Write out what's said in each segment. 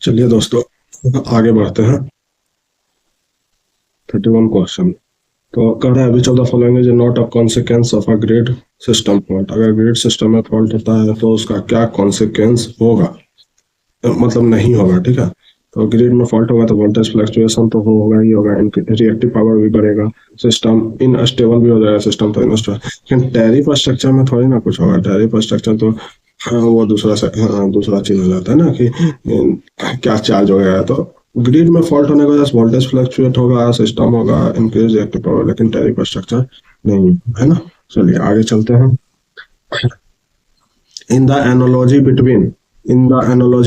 चलिए दोस्तों, आगे बढ़ते हैं। 31 क्वेश्चन। तो कह रहा है which of the following is not a consequence of a grid system fault. अगर ग्रिड सिस्टम में फॉल्ट होता है तो उसका क्या कॉन्सिक्वेंस होगा, मतलब नहीं होगा। ठीक है, तो ग्रिड में फॉल्ट होगा तो वोल्टेज फ्लक्चुएशन तो होगा ही होगा, रिएक्टिव पावर भी बढ़ेगा, सिस्टम इनस्टेबल भी हो जाएगा, सिस्टम तो इनस्टेबल। लेकिन टैरिफ स्ट्रक्चर में थोड़ी ना कुछ होगा। टैरिफ स्ट्रक्चर तो हाँ, वो दूसरा चीज हो जाता है ना कि क्या चार्ज हो गया है। तो ग्रिड में फॉल्ट होने की वजह से वोल्टेज फ्लक्चुएट होगा, सिस्टम होगा इंक्रीज रिएक्टिव पावर, लेकिन टैरिफ स्ट्रक्चर नहीं है ना। चलिए आगे चलते हैं। In the analogy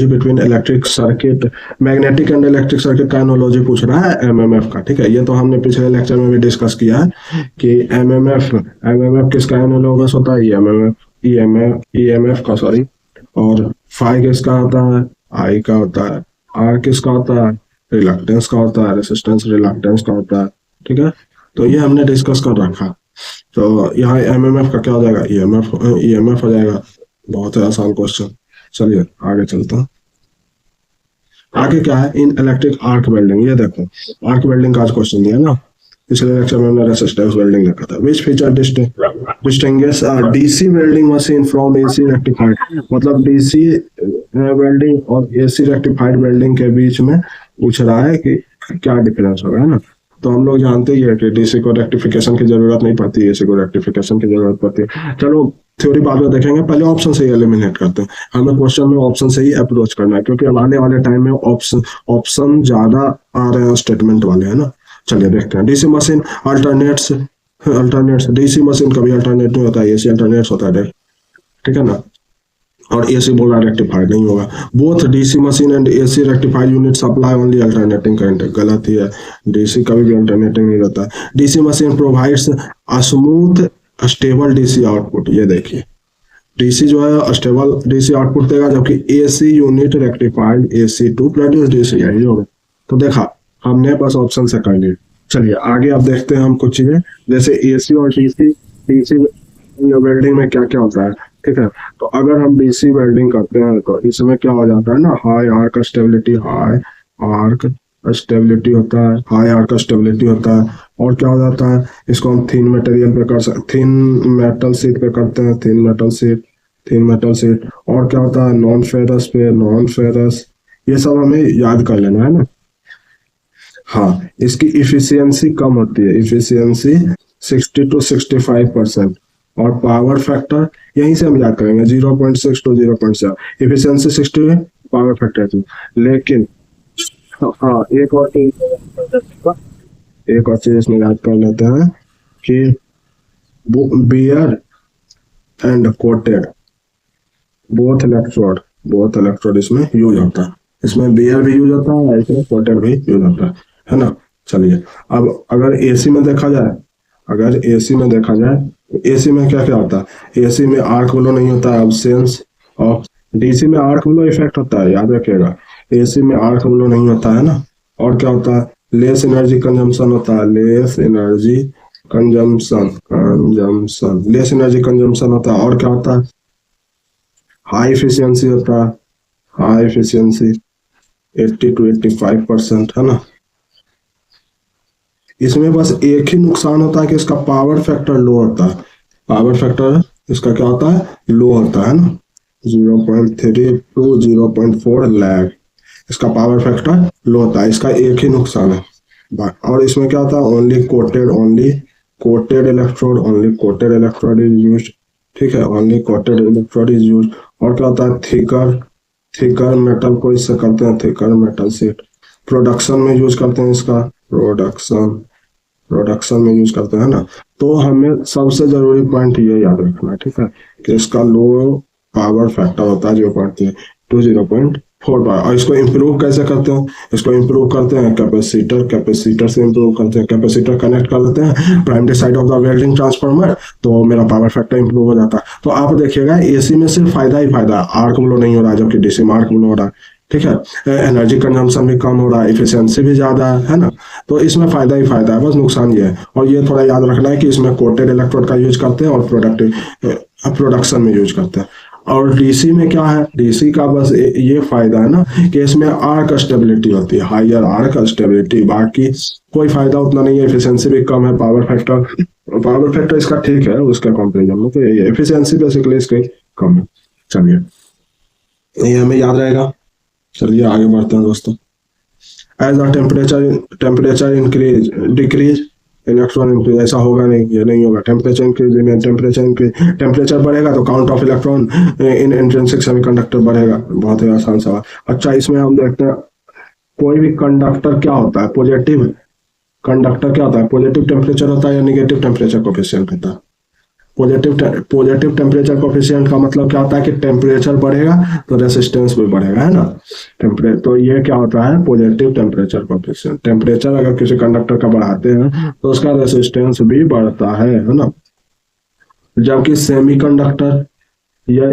between electric circuit, magnetic and electric circuit का एनालॉजी पूछ रहा है एमएमएफ का। ठीक है, ये तो हमने पिछले लेक्चर में भी डिस्कस किया है कि एमएमएफ किसका एनालॉगस होता है, ईएमएफ का, सॉरी। और फाई किसका होता है, आई का होता है। आर किसका होता है, रिलक्टेंस का होता है। रेसिस्टेंस रिलक्टेंस का होता है। ठीक है, तो ये हमने डिस्कस कर रखा। तो यहाँ एमएमएफ का क्या हो जाएगा, ईएमएफ हो जाएगा। बहुत ही आसान क्वेश्चन। चलिए आगे चलता हूँ। आगे क्या है, इन इलेक्ट्रिक आर्क वेल्डिंग। ये देखो, आर्क वेल्डिंग का आज क्वेश्चन दिया ना, पिछले लेक्चर में हमने रेसिस्टेंस वेल्डिंग देखा था। Which feature distinguish DC welding machine from AC rectified. मतलब डीसी वेल्डिंग और एसी रेक्टिफाइड वेल्डिंग के बीच में पूछ रहा है कि क्या डिफरेंस होगा, है ना। तो हम लोग जानते ही है कि डीसी को रेक्टिफिकेशन की जरूरत नहीं पड़ती, एसी को रेक्टिफिकेशन की जरूरत पड़ती है। चलो थ्योरी बाद में देखेंगे, पहले ऑप्शन से ही एलिमिनेट करते हैं। हमें क्वेश्चन में ऑप्शन से ही अप्रोच करना है, क्योंकि आने वाले टाइम में ऑप्शन ज्यादा आ रहे हैं स्टेटमेंट वाले, है ना। चलिए देखते हैं। DC machine alternates, DC machine कभी अल्टरनेट नहीं होता है, एसी अल्टरनेट्स होता है। ठीक है ना। और एसी बोल रहा रेक्टिफाइड नहीं होगा। Both DC machine and AC rectified unit supply only alternating current. गलत ही है, डीसी कभी भी अल्टरनेटिंग नहीं रहता है। DC machine provides a smooth stable DC output. ये देखिए, डीसी जो है स्टेबल डीसी आउटपुट देगा, जबकि AC unit rectified AC to produce DC. यही होगा। तो देखा, हमने बस ऑप्शन से कर लिया। चलिए आगे अब देखते हैं हम कुछ चीजें, जैसे एसी और डीसी वेल्डिंग में क्या क्या होता है। ठीक है, तो अगर हम डीसी वेल्डिंग करते हैं तो इसमें क्या हो जाता है ना, हाई आर्क स्टेबिलिटी होता है। और क्या हो जाता है, इसको हम थिन मटेरियल पे कर सकते, थिन मेटल शीट पे करते हैं, थिन मेटल शीट। और क्या होता है, नॉन फेरस। ये सब हमें याद कर लेना है ना। हाँ, इसकी इफिशियंसी कम होती है, इफिशियंसी 60 to 65%। और पावर फैक्टर यहीं से हम याद करेंगे, 0.6 to 0.7। Efficiency 60, power factor 2। लेकिन हाँ, एक और चीज इसमें याद कर लेते हैं कि bare and coated both electrode इसमें यूज होता है। इसमें बियर भी यूज होता है, इसमें कोटेड भी यूज होता है ना। चलिए अब अगर एसी में देखा जाए, एसी में क्या क्या होता है, एसी में आर्क ब्लो नहीं होता है, एब्सेंस ऑफ। डीसी में आर्क ब्लो इफेक्ट होता है, याद रखिएगा। एसी में आर्क ब्लो नहीं होता है ना। और क्या होता है, लेस एनर्जी कंजम्पशन होता है, लेस एनर्जी कंजम्पशन होता है। और क्या होता है, हाई एफिशिएंसी होता है, 80 to 85%, है ना। इसमें बस एक ही नुकसान होता है कि इसका पावर फैक्टर लो होता है। पावर फैक्टर इसका क्या होता है, लो होता है ना, 0.3 to 0.4 लैग। इसका पावर फैक्टर लो होता है, इसका एक ही नुकसान है। और इसमें क्या होता है, only coated electrode is used. ठीक है, only coated electrode is used. और क्या होता है, थिकर मेटल को इससे करते हैं, थिकर मेटल शीट। प्रोडक्शन में यूज करते हैं इसका, प्रोडक्शन में यूज करते हैं ना। तो हमें सबसे जरूरी पॉइंट ये याद रखना है, ठीक है, कि इसका लो पावर फैक्टर होता है 0.3 to 0.4 पावर। और इसको इम्प्रूव कैसे करते हैं, इसको इम्प्रूव करते हैं कैपेसिटर से इम्प्रूव करते हैं। कैपेसिटर कनेक्ट कर देते हैं primary side of the welding transformer, तो मेरा पावर फैक्टर इम्प्रूव हो जाता है। तो आप देखिएगा एसी में सिर्फ फायदा ही फायदा, आर्क ब्लो नहीं हो रहा है, जबकि डीसी में आर्क ब्लो हो रहा है। ठीक है, एनर्जी कंजम्पशन भी कम हो रहा है, इफिशियंसी भी ज्यादा है ना। तो इसमें फायदा ही फायदा है, बस नुकसान ये है। और ये थोड़ा याद रखना है कि इसमें कोटेड इलेक्ट्रोड का यूज करते हैं और प्रोडक्शन में यूज करते हैं। और डीसी में क्या है, डीसी का बस ये फायदा है ना कि इसमें आर्क स्टेबिलिटी होती है, हायर आर्क स्टेबिलिटी, बाकी कोई फायदा उतना नहीं है। एफिशिएंसी भी कम है, पावर फैक्टर इसका ठीक है उसके कंपेरिजन में, तो ये एफिशिएंसी बेसिकली इसकी कम है। चलिए ये हमें याद रहेगा। चलिए आगे बढ़ते हैं दोस्तों। As a temperature increase decrease electron increase, ऐसा होगा नहीं, ये नहीं होगा। टेम्परेचर बढ़ेगा तो count of electron in intrinsic semiconductor बढ़ेगा। बहुत ही आसान सवाल। अच्छा इसमें हम देखते हैं कोई भी कंडक्टर क्या होता है, पॉजिटिव कंडक्टर क्या होता है, पॉजिटिव टेम्परेचर होता है या निगेटिव टेम्परेचर कोफिशिएंट होता है। पॉजिटिव टेम्परेचर कोफिशिएंट का मतलब क्या होता है कि टेम्परेचर बढ़ेगा तो रेसिस्टेंस भी बढ़ेगा, है ना। तो ये क्या होता है, पॉजिटिव टेम्परेचर कोफिशिएंट। टेम्परेचर अगर किसी कंडक्टर का बढ़ाते हैं तो उसका रेसिस्टेंस भी बढ़ता है ना। जबकि सेमीकंडक्टर या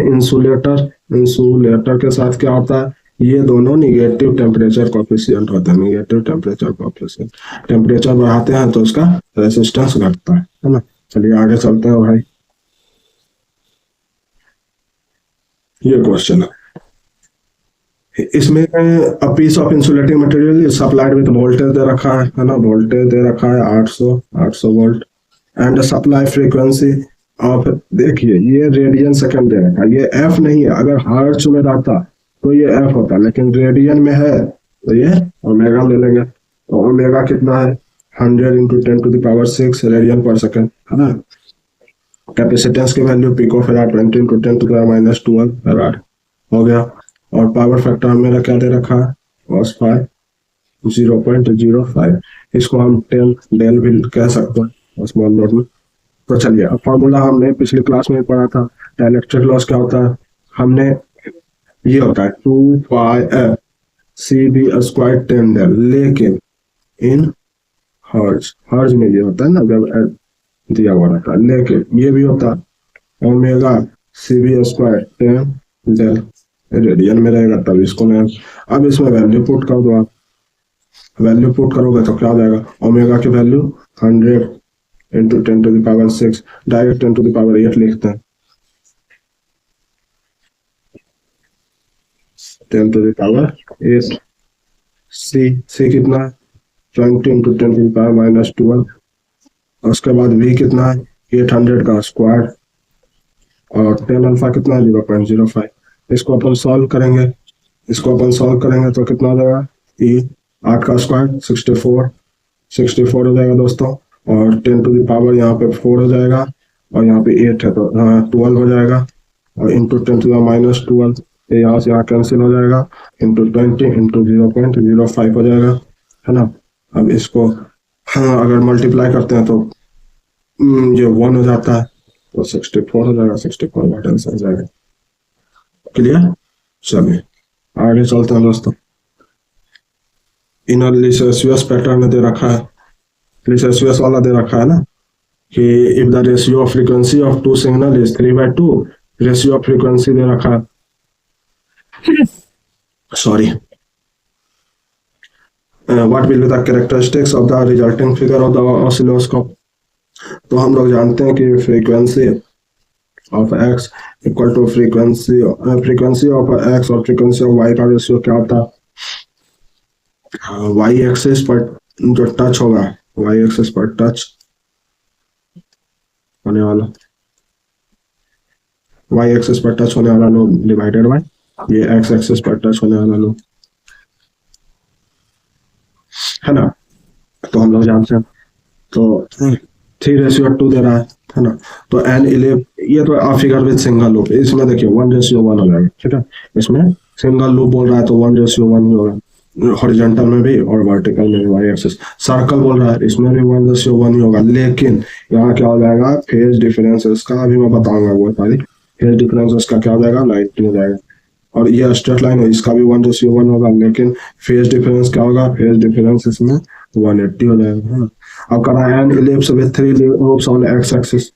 इंसुलेटर के साथ क्या होता है, ये दोनों निगेटिव टेम्परेचर कोफिशिएंट होते हैं। निगेटिव टेम्परेचर कोफिशिएंट, टेम्परेचर बढ़ाते हैं तो उसका रेसिस्टेंस घटता है ना। चलिए आगे चलते हैं भाई। ये क्वेश्चन है, इसमें a piece of insulating material supplied with voltage दे रखा है ना, वोल्टेज दे रखा है 800 volt and supply frequency of, देखिए ये रेडियन सेकंड दे रखा है, ये एफ नहीं है। अगर हर्ट्ज में रहता तो ये एफ होता, लेकिन रेडियन में है तो ये ओमेगा ले लेंगे। तो ओमेगा कितना है, 100 इंटू 10⁶ रेडियन पर सेकंड, है ना। कैपेसिटेंस की value pico farad 20 into 10⁻12 farad हो गया। और पावर फैक्टर मेरा क्या दे रखा है, cos 5 0.05, इसको हम 10 डेल भी कह सकते हैं स्मॉल नोट में। तो चलिए अब फॉर्मूला हमने पिछली क्लास में पढ़ा था, डाइलेक्ट्रिक लॉस क्या होता है, हमने ये होता है 2πf CB² 10 डेल, लेकिन इन हर्ज में ये होता है ना जब दिया हुआ रहता है, लेकिन ये भी होता है ओमेगा CB² 10 डेल, रेडियन में रहेगा तब इसको मैं, अब इसमें वैल्यू पुट कर दो आप, वैल्यू पुट करोगे तो क्या आ जाएगा, ओमेगा की वैल्यू 100 इंटू 10⁶, डायरेक्ट 10⁸ लिखते हैं, 10⁸, सी कितना है 20 इंटू 10⁻12, उसके बाद v कितना है 800 का स्क्वायर, और 10 अल्फा कितना है 0.05। इसको अपन सॉल्व करेंगे, तो कितना आ जाएगा, 8 का स्क्वायर 64 हो जाएगा दोस्तों, और 10⁻, यहाँ पे 4 हो जाएगा, और यहाँ पे 8 है तो 12 हो जाएगा, और इंटू 10⁻12, ये यहाँ से यहाँ कैंसिल हो जाएगा, इंटू 20 इंटू 0.05 हो जाएगा, है ना। अब इसको अगर मल्टीप्लाई करते हैं तो ये 1 हो जाता है, तो 64 हो जाएगा, 64 का आंसर हो जाएगा। क्लियर। चलिए आगे चलते हैं दोस्तों। इनर लिसेसियस पैटर्न दे रखा है, लिसेसियस वाला दे रखा है ना, कि if the ratio of frequency of two signal is 3/2, ratio of frequency दे रखा है, sorry, what will be the characteristics of the resulting figure of the oscilloscope. तो हम लोग जानते हैं कि frequency of x equal to frequency of x और फ्रीक्वेंसी ऑफ y का रेशियो क्या होता है, y एक्सिस पर जो टच होगा, y एक्सिस पर टच होने वाला, y एक्सिस पर टच होने वाला लोग डिवाइडेड बाय ये x एक्सिस पर टच होने वाला लोग, है ना। तो हम लोग जानते हैं, तो 3:2 दे रहा है ना। तो n11, ये तो फिगर विद सिंगल लूप, इसमें देखिए 1:1 हो जाएगा, ठीक है। इसमें सिंगल लूप बोल रहा है तो 1:1 ही होगा, हॉरिजॉन्टल में भी और वर्टिकल में भी। वाई एक्सिस सर्कल बोल रहा है, इसमें भी 1:1 ही होगा, लेकिन यहाँ क्या हो जाएगा, फेज डिफरेंसेस का अभी मैं बताऊंगा, वो सारी फेज डिफरेंसेस का क्या हो जाएगा, 90 हो जाएगा। और ये स्ट्रेट लाइन है, इसका भी 1:1 होगा, लेकिन फेज डिफरेंस क्या होगा, फेज डिफरेंस इसमें 180 हो जाएगा, है ना। अब कर रहा है N ellipse with 3 loops on x axis,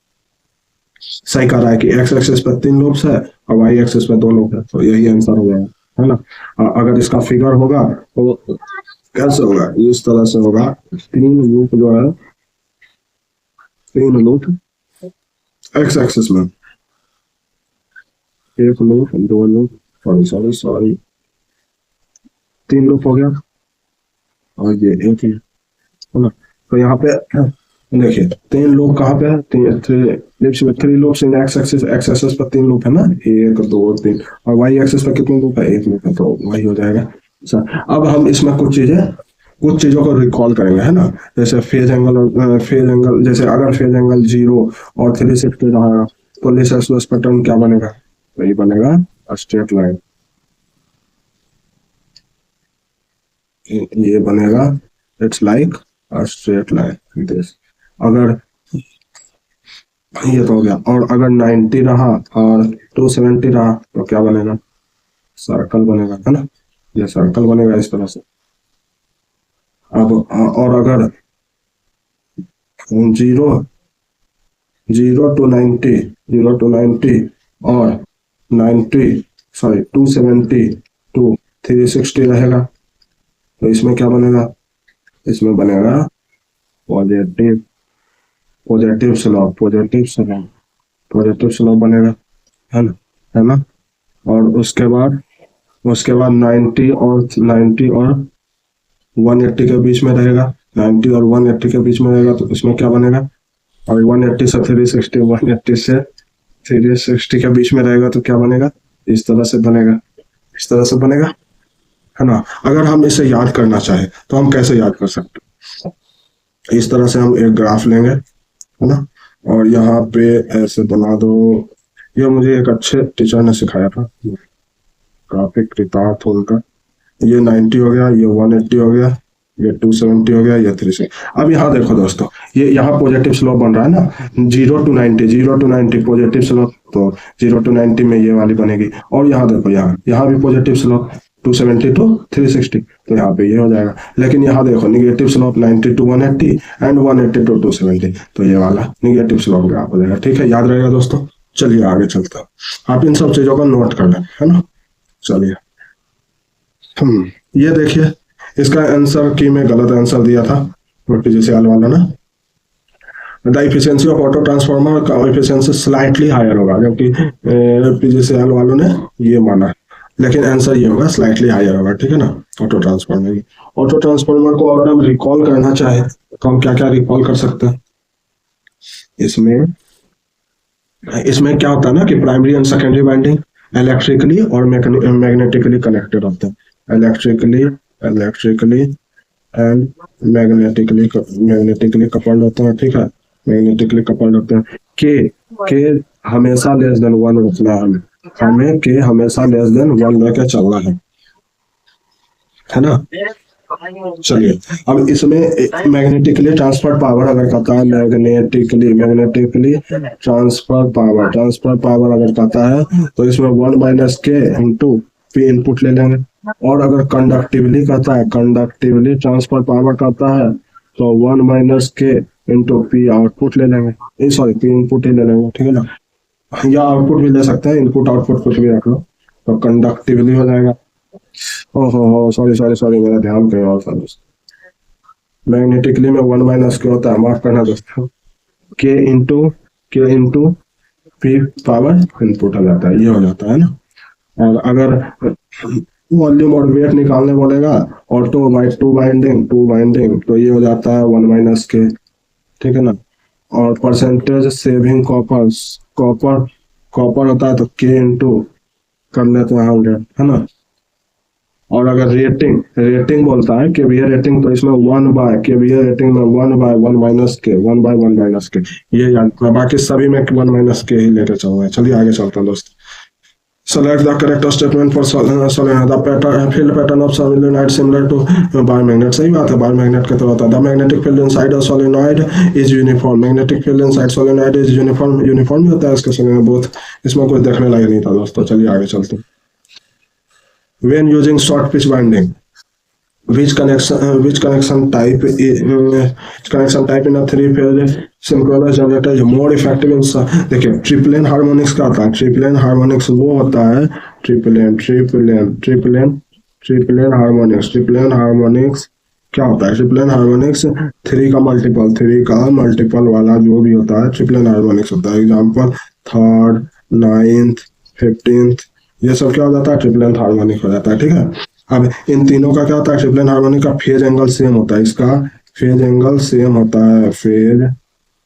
सही कर रहा है कि एक्स एक्सिस पर 3 लूप्स है और वाई एक्सिस पर 2 लूप है, तो यही आंसर हो जाएगा, है ना। अगर इसका फिगर होगा तो कैसे होगा, इस तरह से होगा, 3 लूप जो है, 3 लूप एक्स एक्सिस में, एक लूप, दो लूप, सॉरी 3 लूप हो गया, और ये एक है ना। तो यहाँ पे देखिए 3 लूप कहाँ पे है, 3 लूप्स इन एक्स एक्सेस पर 3 लूप है ना, 1 2 3, और वाई एक्सेस पर कितने लूप है, 1 लूप है, तो वही हो जाएगा। अब हम इसमें कुछ चीजों को रिकॉल करेंगे, है ना। जैसे फेज एंगल, और फेज एंगल, जैसे अगर फेज एंगल 0 और 360 रहेगा तो लीस्ट पैटर्न क्या बनेगा, तो ये बनेगा स्ट्रेट लाइन, ये बनेगा, it's like a straight line this. अगर ये तो हो गया, और अगर 90 रहा और 270 रहा तो क्या बनेगा, सर्कल बनेगा, है ना, ये सर्कल बनेगा इस तरह से। अब और अगर 0 टू 90 और 270 टू 360 रहेगा, तो इसमें क्या बनेगा, इसमें बनेगा पॉजिटिव स्लोप बनेगा, है ना। और उसके बाद 90 और 180 के बीच में रहेगा, 90 और 180 के बीच में रहेगा, तो इसमें क्या बनेगा, और 180 से 360 के बीच में रहेगा, तो क्या बनेगा, इस तरह से बनेगा, है ना। अगर हम इसे याद करना चाहे तो हम कैसे याद कर सकते हैं, इस तरह से हम एक ग्राफ लेंगे, है ना, और यहाँ पे ऐसे बना दो। ये मुझे एक अच्छे टीचर ने सिखाया था, ग्राफिक रितार्थ उनका। ये 90 हो गया, ये 180 हो गया, ये 270 हो गया, ये 360। अब यहाँ देखो दोस्तों, ये यहाँ पॉजिटिव स्लोप बन रहा है ना, 0 टू 90 पॉजिटिव स्लोप, तो 0 टू 90 में ये वाली बनेगी। और यहाँ देखो, यहाँ भी पॉजिटिव स्लोप 270 टू 360, तो यहाँ पे ये हो जाएगा। लेकिन यहाँ देखो negative slope 90 to 180 and 180 to 270, तो ये वाला निगेटिव स्लोप ग्राफ हो जाएगा। ठीक है, याद रहेगा दोस्तों। चलिए आगे चलता हूँ, आप इन सब चीजों को नोट कर लें, है ना। चलिए ये देखिए, इसका आंसर की में गलत आंसर दिया था पीजीसीएल वाला ना। The efficiency of auto transformer का एफिशिएंसी स्लाइटली हायर होगा, जबकि पीजीसीएल वालों ने ये माना, लेकिन आंसर ये होगा स्लाइटली हायर होगा। ठीक है ना। ऑटो ट्रांसफार्मर को अगर हम रिकॉल करना चाहे तो हम क्या क्या रिकॉल कर सकते हैं। इसमें क्या होता है ना कि primary and secondary winding electrically और मैग्नेटिकली कनेक्टेड होते हैं, इलेक्ट्रिकली एंड मैग्नेटिकली कपल्ड होते हैं। ठीक है, मैग्नेटिकली कपल्ड होते हैं। के हमेशा लेस देन 1 रखना है, हमें के हमेशा लेस देन 1 लेके चलना है ना। चलिए, अब इसमें मैग्नेटिकली ट्रांसफर पावर अगर कहता है, मैग्नेटिकली ट्रांसफर पावर अगर कहता है, तो इसमें 1 माइनस के इंटू पी इनपुट ले लेंगे। और अगर कंडक्टिवली कहता है, कंडक्टिवली ट्रांसफर पावर कहता है, तो 1 माइनस के इंटू पी आउटपुट ले लेंगे, सॉरी पी इनपुट ही ले लेंगे। ठीक है ना, या आउटपुट भी ले सकते हैं, इनपुट आउटपुट कुछ भी रख लो, तो कंडक्टिवली हो जाएगा। ओहो सॉरी मेरा ध्यान कहीं और था दोस्तों। मैग्नेटिकली में 1 माइनस के होता है, माफ करना दोस्तों, के इंटू पी पावर इनपुट हो जाता है, ये हो जाता है ना। और अगर वॉल्यूम और वेट निकालने बोलेगा ऑटो बाई टू बाइंडिंग, तो ये हो जाता है 1 माइनस के। ठीक है ना। और परसेंटेज सेविंग कॉपर होता है, तो के इंटू कर लेते हैं 100, है ना। और अगर रेटिंग बोलता है केवीए रेटिंग, तो इसमें 1 बाय केवीए रेटिंग में 1 बाय 1 माइनस के, ये याद, बाकी सभी में 1 माइनस के ही लेकर चल रहे हैं। चलिए आगे चलते हैं दोस्त। Select the correct statement for solenoid. The field pattern of solenoid similar to biomagnet. सही बात है, बायोमैग्नेट की तरह होता है। The magnetic field inside a solenoid is uniform. Magnetic field inside solenoid is uniform ही होता है इसके solenoid both। इसमें कोई देखने लायक नहीं था दोस्तों। चलिए आगे चलते हैं। When using short pitch winding, which connection type in a 3-phase synchronous generator is more effective in? देखिए ट्रिपलेन हार्मोनिक्स का आता है, ट्रिपलेन हार्मोनिक्स वो होता है, ट्रिपलेन हार्मोनिक्स क्या होता है। ट्रिपलेन हार्मोनिक्स 3 का मल्टीपल वाला जो भी होता है ट्रिपलेन हार्मोनिक्स होता है। एग्जांपल 3rd 9th 15th, ये सब क्या हो जाता है, ट्रिपल हार्मोनिक हो जाता है, ठीक है। अब इन तीनों का क्या होता है, ट्रिपल हार्मोनिक का फेज एंगल सेम होता है, इसका फेज एंगल सेम होता है, phase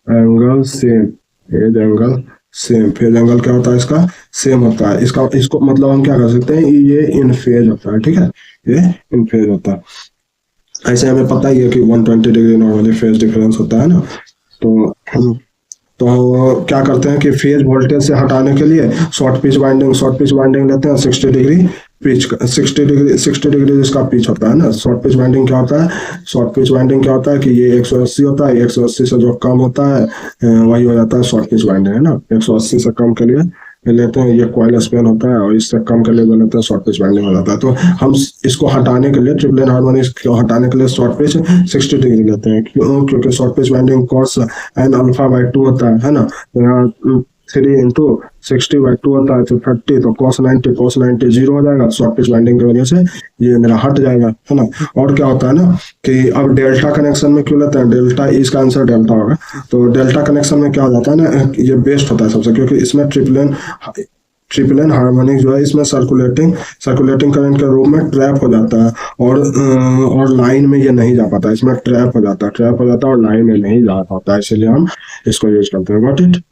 angle same, phase angle same, phase angle क्या होता है इसका, सेम होता है। इसका इसको मतलब हम क्या कर सकते हैं, ये इन फेज होता है, ठीक है, ये इन फेज होता है। ऐसे हमें पता ही है कि 120 डिग्री नॉर्मली फेज डिफरेंस होता है ना। तो क्या करते हैं कि फेज वोल्टेज से हटाने के लिए शॉर्ट पिच वाइंडिंग लेते हैं 60 डिग्री पिच, 60 डिग्री इसका पिच होता है ना। शॉर्ट पिच वाइंडिंग क्या होता है, शॉर्ट पिच वाइंडिंग क्या होता है कि ये 180 होता है, 180 से जो कम होता है वही हो जाता है शॉर्ट पिच वाइंडिंग, है ना। 180 से कम के लिए लेते हैं, ये कॉइल स्पैन होता है, और इससे कम के लिए लेते हैं शॉर्ट पिच वाइंडिंग हो जाता है। तो हम इसको हटाने के लिए, ट्रिपल हार्मोनिक को हटाने के लिए शॉर्ट पिच 60 डिग्री लेते हैं, क्योंकि short pitch winding cos N alpha by 2 होता है ना। तो यहाँ 3 इंटू 60/2 होता है तो 30, तो cos 90 जीरो हो जाएगा, शॉर्ट पिच वाइंडिंग की वजह से ये मेरा हट जाएगा, है ना। और क्या होता है ना कि अब डेल्टा कनेक्शन में क्यों लेते हैं, डेल्टा, इसका आंसर डेल्टा होगा। तो डेल्टा कनेक्शन में क्या हो जाता है ना, ये बेस्ट होता है सबसे, क्योंकि इसमें ट्रिपल हार्मोनिक जो है इसमें सर्कुलेटिंग करंट के रूप में ट्रैप हो जाता है, और लाइन में ये नहीं जा पाता, इसमें ट्रैप हो जाता है और लाइन में नहीं जा पाता, इसलिए हम इसको यूज करते हैं। Got it.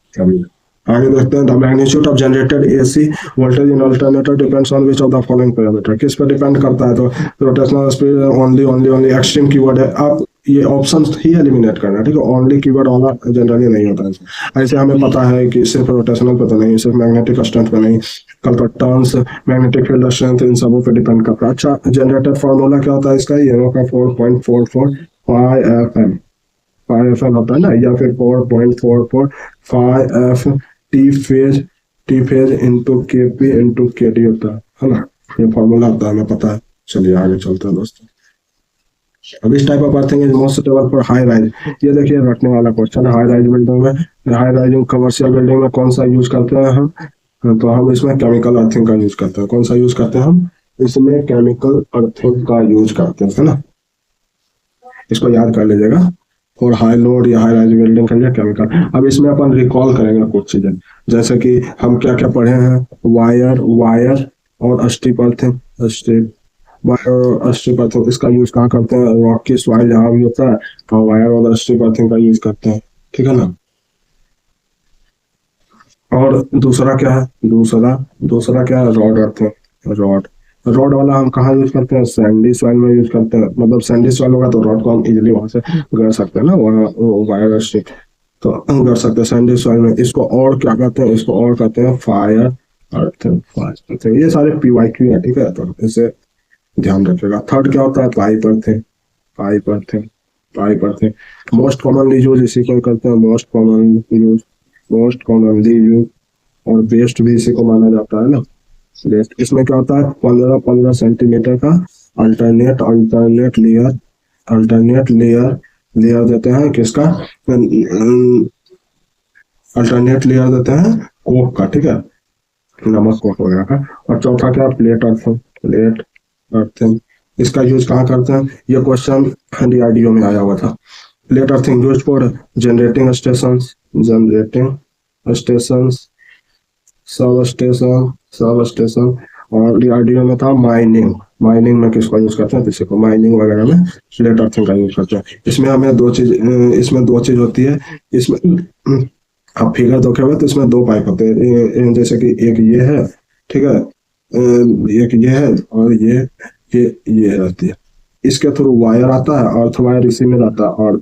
आगे देखते हैं, the magnitude of generated AC voltage in alternator depends on which of the following parameter, किस पर डिपेंड करता है, तो rotational speed, only extreme keyword है, आप ये ऑप्शन ही एलिमिनेट करना, ठीक है। ओनली कीवर्ड वाला जनरली नहीं होता है। ऐसे हमें पता है कि सिर्फ रोटेशनल पे तो नहीं, सिर्फ मैग्नेटिक स्ट्रेंथ पे नहीं, कल का टर्न्स, मैग्नेटिक फील्ड स्ट्रेंथ, इन सबों पे डिपेंड करता है। अच्छा, जनरेटेड फार्मूला क्या होता है इसका, ये का 4.44 फाई एफ एम होता है ना, या फिर 4.44 phi F T phase into K P into K D होता है ना। ये फॉर्मूला होता है, हमें पता है। चलिए आगे चलते हैं दोस्तों। अब इस type of earthing is most suitable for high rise, ये देखिए रटने वाला क्वेश्चन है। हाई राइज बिल्डिंग में, हाई राइजिंग कमर्शियल बिल्डिंग में कौन सा यूज करते हैं हम, तो हम इसमें केमिकल अर्थिंग का यूज करते हैं। कौन सा यूज करते हैं हम, इसमें केमिकल अर्थिंग का यूज करते हैं, है ना। इसको याद कर लीजिएगा। और हाई लोड या हाई राइज बिल्डिंग के लिए केमिकल। अब इसमें अपन रिकॉल करेंगे कुछ चीजें, जैसे कि हम क्या क्या पढ़े हैं, वायर और स्ट्रिप अर्थिंग, स्ट्रिप अर्थिंग इसका यूज कहाँ करते हैं, रॉक की सॉइल जहाँ भी होता है तो वायर और स्ट्रिप अर्थिंग का यूज करते हैं, ठीक है ना। और दूसरा क्या है, दूसरा क्या है, रॉड अर्थिंग। रॉड वाला हम कहाँ यूज करते हैं, सैंडी सॉइल में यूज करते हैं। मतलब सैंडी सॉइल होगा तो रॉड को हम इजीली वहां से गड़ सकते हैं ना, वायर स्टिक तो हम गड़ सकते हैं सैंडी सॉइल में। इसको और क्या कहते हैं, इसको और कहते हैं फायर अर्थिंग। ये सारे PYQ है, ठीक है, तो इसे ध्यान रखिएगा। थर्ड क्या होता है, pipe earthing. Most commonly use इसी को करते हैं, मोस्ट कॉमनली यूज, और बेस्ट भी इसी को माना जाता है ना। इसमें क्या होता है, 15 सेंटीमीटर का अल्टरनेट लेयर देते हैं, किसका, अल्टरनेट लेयर देते हैं कोक का, ठीक है, नमक कोक वगैरह का। और चौथा क्या, प्लेट अर्थिंग। इसका यूज कहाँ करते हैं, ये क्वेश्चन DRDO में आया हुआ था। Plate earthing use for generating sub station. और DRDO में था माइनिंग में किसको यूज करते हैं, किसी को माइनिंग वगैरह में प्लेट अर्थिंग का यूज करते हैं। इसमें हमें दो चीज होती है। इसमें आप फिगर देखे हुए तो इसमें 2 पाइप होते हैं, जैसे कि एक ये है, ठीक है, एक ये है, और ये रहती है। इसके थ्रू वायर आता है, अर्थ वायर इसी में रहता है, और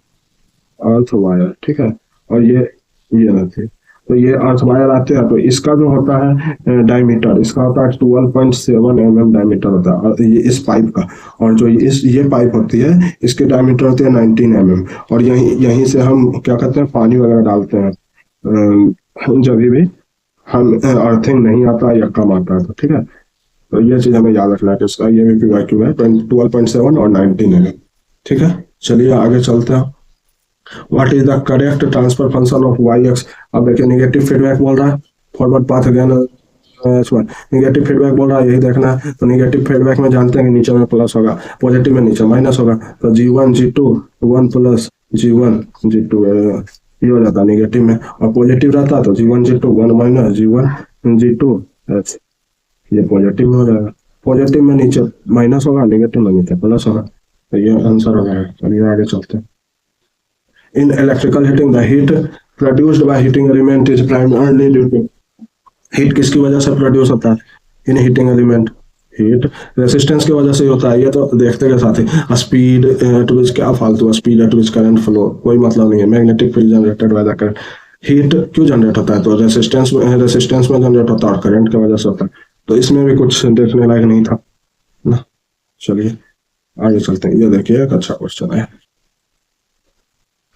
अर्थ वायर, ठीक है, और ये रहती है। तो ये अर्थ वायर आते हैं, तो इसका जो होता है डायमीटर, इसका होता है 12.7 mm डायमीटर होता है, और ये इस पाइप का। और जो ये पाइप होती है, इसके डायमीटर होती है 19 mm। और यहीं से हम क्या करते हैं, पानी वगैरह डालते हैं जब भी हम अर्थिंग नहीं आता या कम आता है, तो ठीक है। तो ये चीज हमें याद रखना है कि इसका ये भी PYQ है, 12.7 और 19 mm, ठीक है। चलिए आगे चलते हैं। What is the correct transfer function of YX। अब देखिए नेगेटिव फीडबैक बोल रहा है, forward path again, negative feedback बोल रहा है, यही देखना है। तो नेगेटिव फीडबैक में जानते हैं कि नीचे में प्लस होगा, पॉजिटिव में नीचे माइनस होगा। तो G1 G2 1 plus G1 G2 ये हो जाता है नेगेटिव में, और पॉजिटिव रहता है तो G1 G2 1 minus G1 G2 H, ये पॉजिटिव में हो जाएगा, पॉजिटिव में नीचे माइनस होगा, नेगेटिव में नीचे प्लस होगा, तो ये आंसर हो जाएगा। चलिए आगे चलते हैं। In electrical heating the heat produced by heating element is primarily due to, heat किसकी वजह से प्रोड्यूस होता है in heating element, heat resistance की वजह से होता है। ये तो देखते के साथ ही स्पीड एट विच, क्या फालतू speed at which current flow, कोई मतलब नहीं है। Magnetic field generated by the current, heat क्यों जनरेट होता है, तो रेसिस्टेंस में जनरेट होता है और करंट की वजह से होता है। तो इसमें भी कुछ देखने लायक नहीं था ना। चलिए आगे चलते हैं। ये देखिए एक अच्छा क्वेश्चन है,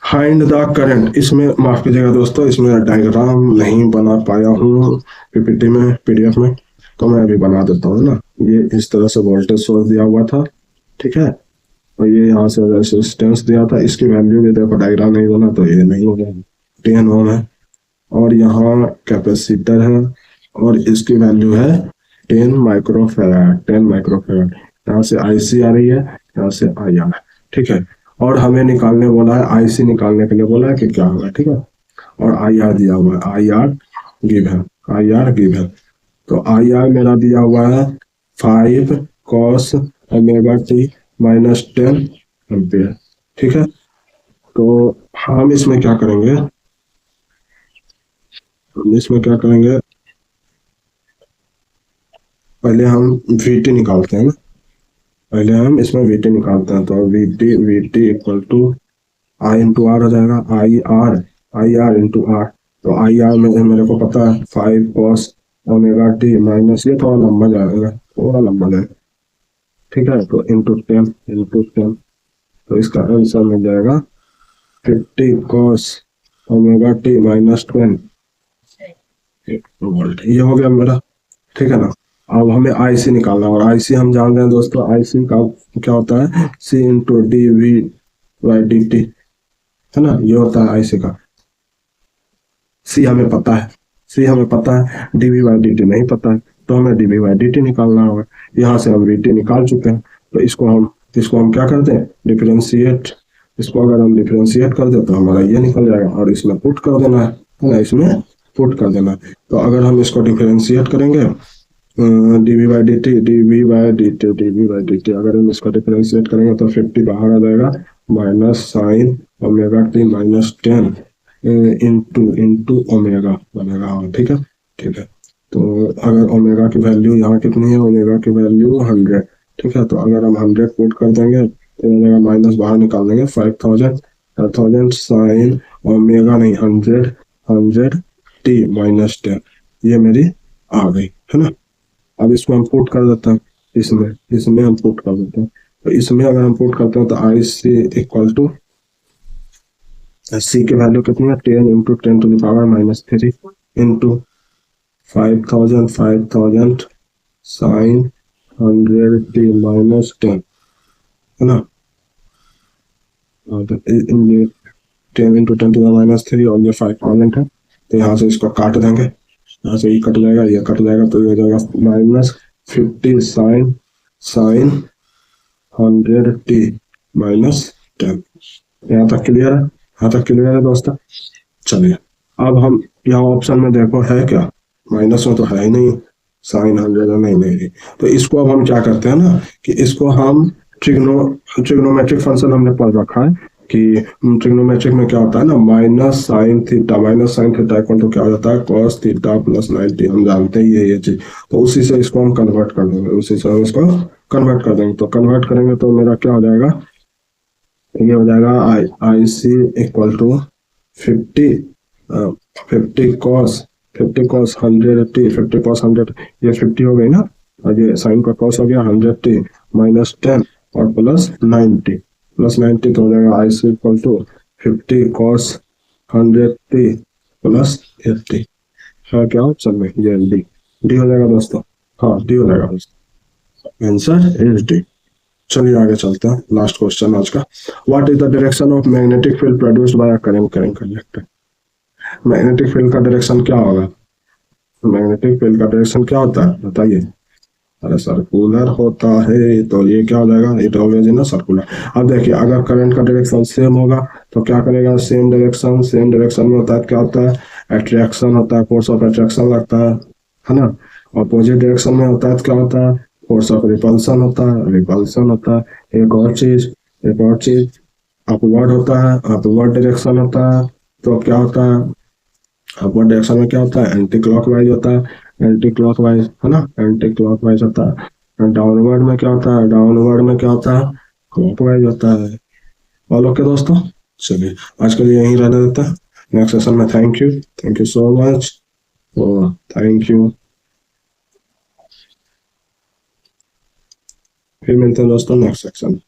फाइंड द करंट। इसमें माफ कीजिएगा दोस्तों, इसमें डायग्राम नहीं बना पाया हूँ पीपीटी में, पीडीएफ में, तो मैं अभी बना देता हूँ ना। ये इस तरह से वोल्टेज सोर्स दिया हुआ था, ठीक है, और ये यहाँ से रेसिस्टेंस दिया था, इसकी वैल्यू भी देखो, डायग्राम नहीं बना तो ये नहीं हो गया, 10 ओम है, और यहाँ कैपेसिटर है और इसकी वैल्यू है 10 माइक्रोफैराड, 10 माइक्रोफैराड। यहाँ से आईसी आ रही है, यहाँ से आई आर, ठीक है, और हमें निकालने बोला है, आईसी निकालने के लिए बोला है कि क्या होगा, ठीक है, और आई आर दिया हुआ है, आई आर गिव है, आई आर गिव है। तो आई आर मेरा दिया हुआ है 5 cos omega T minus 10 ampere, ठीक है। तो हम इसमें क्या करेंगे, पहले हम वीटी निकालते हैं ना, पहले हम इसमें वीटी निकालते हैं। तो VT equal to I into R हो जाएगा, आई आर इंटू आर। तो आई आर में मेरे को पता है 5 cos ओमेगा टी माइनस, ये थोड़ा लंबा जाएगा, ठीक है, तो इंटू 10, तो इसका आंसर मिल जाएगा 50 cos omega T minus 10 volt. ये हो गया मेरा, ठीक है ना। अब हमें आईसी निकालना है, और आईसी हम जान रहे हैं दोस्तों, आईसी का क्या होता है, c into d v by d t, है ना, ये होता है आईसी का। सी हमें पता है, डीवी बाई डी टी नहीं पता है, तो हमें डीवी बाई डी टी निकालना होगा। यहाँ से हम वीटी निकाल चुके हैं, तो इसको हम क्या करते हैं, डिफरेंशिएट। इसको अगर हम डिफरेंशिएट कर दे तो हमारा ये निकल जाएगा, और इसमें पुट कर देना है, इसमें पुट कर देना है। तो अगर हम इसको डिफरेंशिएट करेंगे, डीवी बाई डी टी, अगर हम इसका डिफरेंशिएट करेंगे तो 50 बाहर आ जाएगा, minus sine omega T minus 10 into omega बनेगा, ठीक है। तो अगर ओमेगा की वैल्यू यहाँ कितनी है, ओमेगा की वैल्यू 100, ठीक है। तो अगर हम 100 पुट कर देंगे तो ओमेगा माइनस बाहर निकाल देंगे, 5000 साइन ओमेगा नहीं 100 टी माइनस 10, ये मेरी आ गई, है ना। अब इसको हम पुट कर देते हैं, इसमें हम पुट कर देते हैं। तो इसमें अगर हम पुट करते हैं तो आई सी इक्वल टू, सी की वैल्यू कितनी है, 10 into 10 to the power minus 3 into 5000 sine 100 T minus 10, है ना। ये 10 इंटू 10 टू द माइनस 3 और ये 5000 है, तो यहाँ से इसको काट देंगे, यहाँ से ये कट जाएगा, ये कट जाएगा, तो ये हो जाएगा माइनस 50 साइन 100 टी माइनस 10। यहाँ तक क्लियर है दोस्तों। चलिए अब हम यहाँ ऑप्शन में देखो है क्या, माइनस में तो है ही नहीं, साइन 100 नहीं। तो इसको अब हम क्या करते हैं ना, कि इसको हम ट्रिग्नोमेट्रिक फंक्शन हमने पढ़ रखा है कि ट्रिग्नोमेट्रिक में क्या होता है ना, minus sine theta equal to क्या हो जाता है, कॉस थीटा प्लस 90, हम जानते हैं ये चीज। तो उसी से इसको हम कन्वर्ट कर देंगे, तो कन्वर्ट करेंगे तो मेरा क्या हो जाएगा, ये हो जाएगा i c equal to 50 cos 100 t, 50 cos 100, ये 50 हो गई ना, और ये साइन का cos हो गया 100 टी माइनस 10 और प्लस 90, तो हो जाएगा i c equal to 50 cos 100 t plus 80, है क्या ऑप्शन में, ये डी हो जाएगा दोस्तों, हाँ डी हो जाएगा दोस्तों, आंसर इज डी। चलिए आगे चलते हैं, लास्ट क्वेश्चन आज का। What is the direction of magnetic field produced by a current conductor. Magnetic field का डायरेक्शन क्या होगा, मैग्नेटिक फील्ड का डायरेक्शन क्या होता है बताइए, अरे सर्कुलर होता है, तो ये क्या हो जाएगा, इट ऑलवेज इन सर्कुलर। अब देखिए अगर करंट का डायरेक्शन सेम होगा तो क्या करेगा, सेम डायरेक्शन में होता है, क्या होता है, अट्रैक्शन होता है, फोर्स ऑफ अट्रैक्शन लगता है ना। अपोजिट डायरेक्शन में होता है तो क्या होता है, फोर्स ऑफ रिपल्सन होता है, रिपल्सन होता है। एक और चीज अपवर्ड होता है, अपवर्ड डायरेक्शन होता है, तो क्या होता है, अपवर्ड डायरेक्शन में क्या होता है, एंटी क्लॉकवाइज होता है, एंटी क्लॉकवाइज है ना, एंटी क्लॉकवाइज होता है। डाउनवर्ड में क्या होता है, डाउनवर्ड में क्या होता है, क्लॉकवाइज होता है। ऑल ओके दोस्तों, चलिए आज के लिए यहीं रहने देते हैं। नेक्स्ट सेशन में थैंक यू सो मच, और थैंक यू, फिर मिलते हैं दोस्तों नेक्स्ट सेक्शन।